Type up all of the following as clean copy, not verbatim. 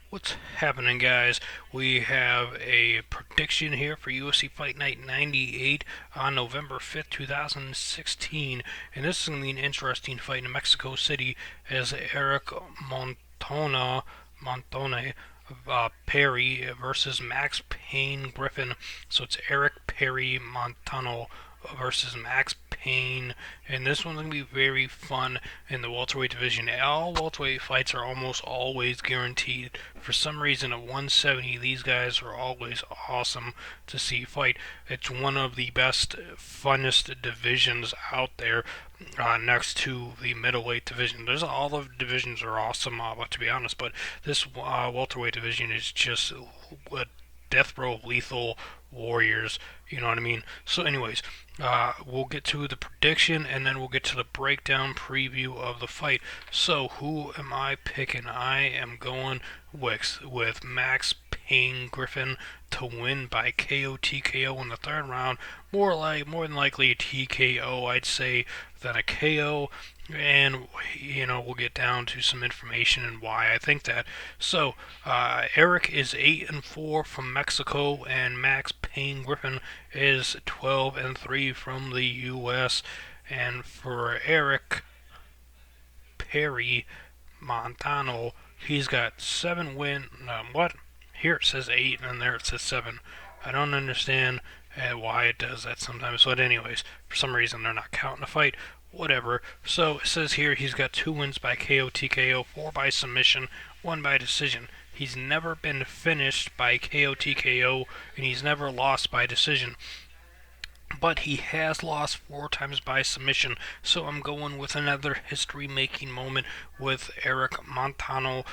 What's happening, guys? We have a prediction here for UFC Fight Night 98 on November 5th, 2016. And this is going to be an interesting fight in Mexico City as Erick Montone Perry versus Max Payne Griffin. So it's Erick Perry Montano versus Max Payne, and this one's gonna be very fun in the welterweight division. All welterweight fights are almost always guaranteed. For some reason, at 170, these guys are always awesome to see fight. It's one of the best, funnest divisions out there, next to the middleweight division. There's all the divisions are awesome, to be honest, but this welterweight division is just a death row of lethal warriors. You know what I mean? So, anyways, we'll get to the prediction and then we'll get to the breakdown preview of the fight. So, who am I picking? I am going with Max Payne Griffin to win by KO TKO in the third round. More than likely a TKO, I'd say, than a KO. And we'll get down to some information and why I think that. So Erick is 8-4 from Mexico, and Max Payne Griffin is 12-3 from the U.S. And for Erick Perry Montano, he's got 7 wins. What? Here it says 8, and there it says 7. I don't understand why it does that sometimes. But anyways, for some reason they're not counting the fight. Whatever. So it says here he's got 2 wins by KO TKO, 4 by submission, 1 by decision. He's never been finished by KO TKO, and he's never lost by decision. But he has lost 4 times by submission, so I'm going with another history-making moment with Erick Montano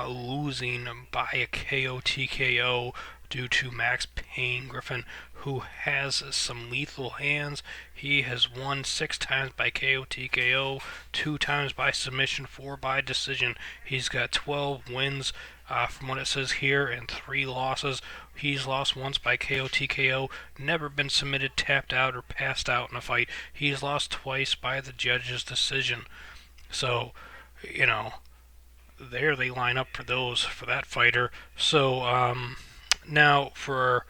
losing by a KO TKO due to Max Payne Griffin, who has some lethal hands. He has won 6 times by KO TKO, 2 times by submission, 4 by decision. He's got 12 wins from what it says here, and 3 losses. He's lost once by KO TKO, never been submitted, tapped out, or passed out in a fight. He's lost twice by the judge's decision. So, there they line up for that fighter. So, now for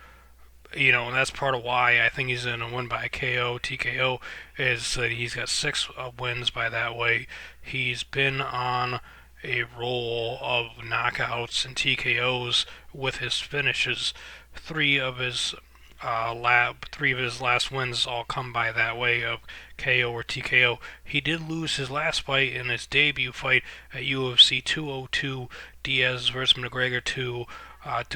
that's part of why I think he's going to win by KO TKO is that he's got 6 wins by that way. He's been on a roll of knockouts and TKOs with his finishes. Three of his last wins all come by that way of KO or TKO. He did lose his last fight in his debut fight at UFC 202, Diaz versus McGregor, to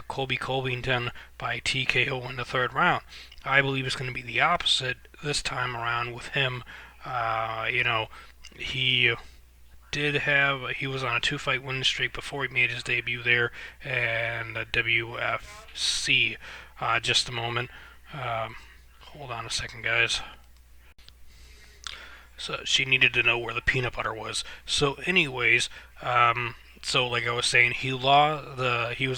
Colby Covington by TKO in the third round. I believe it's going to be the opposite this time around with him. He he was on a 2-fight winning streak before he made his debut there and the WFC. Just a moment. Hold on a second, guys. So she needed to know where the peanut butter was. So, anyways, so like I was saying, he was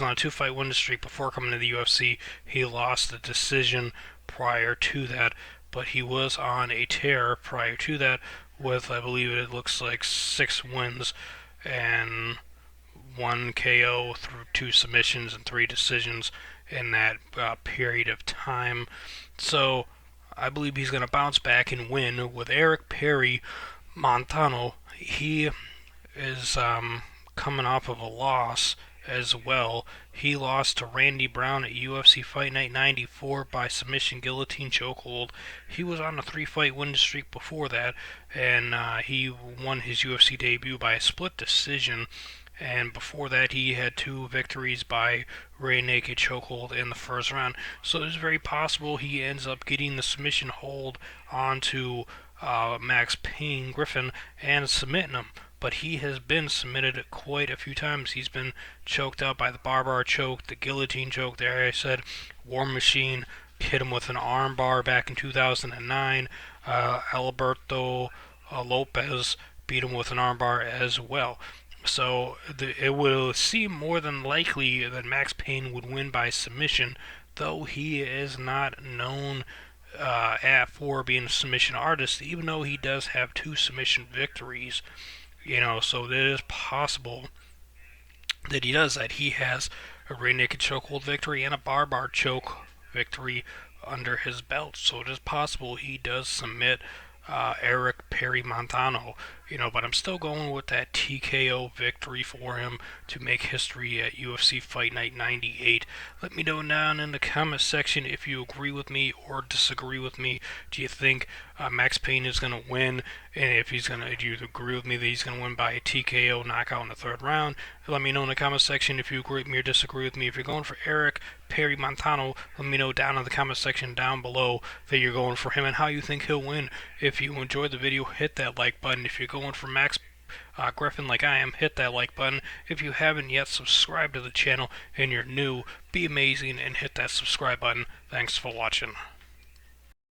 on a 2-fight winning streak before coming to the UFC. He lost the decision prior to that, but he was on a tear prior to that with, I believe it looks like, 6 wins and 1 KO through 2 submissions and 3 decisions in that period of time. So I believe he's going to bounce back and win with Erick Perry Montano. He is coming off of a loss as well. He lost to Randy Brown at UFC Fight Night 94 by submission guillotine chokehold. He was on a 3-fight winning streak before that, and he won his UFC debut by a split decision. And before that, he had 2 victories by rear naked chokehold in the first round. So it's very possible he ends up getting the submission hold onto Max Payne Griffin and submitting him. But he has been submitted quite a few times. He's been choked out by the bar choke, the guillotine choke. There I said, War Machine hit him with an arm bar back in 2009. Alberto Lopez beat him with an armbar as well. So it will seem more than likely that Max Payne would win by submission, though he is not known for being a submission artist, even though he does have 2 submission victories. So it is possible that he does that. He has a rear naked chokehold victory and a bar choke victory under his belt. So it is possible he does submit Erick Montano, but I'm still going with that TKO victory for him to make history at UFC Fight Night 98. Let me know down in the comment section if you agree with me or disagree with me. Do you think Max Payne is going to win? And if do you agree with me that he's going to win by a TKO knockout in the third round? Let me know in the comment section if you agree with me or disagree with me. If you're going for Erick Montano, let me know down in the comment section down below that you're going for him and how you think he'll win. If you enjoyed the video, hit that like button. If you're going for Max Griffin like I am, hit that like button. If you haven't yet, subscribe to the channel and you're new, be amazing and hit that subscribe button. Thanks for watching.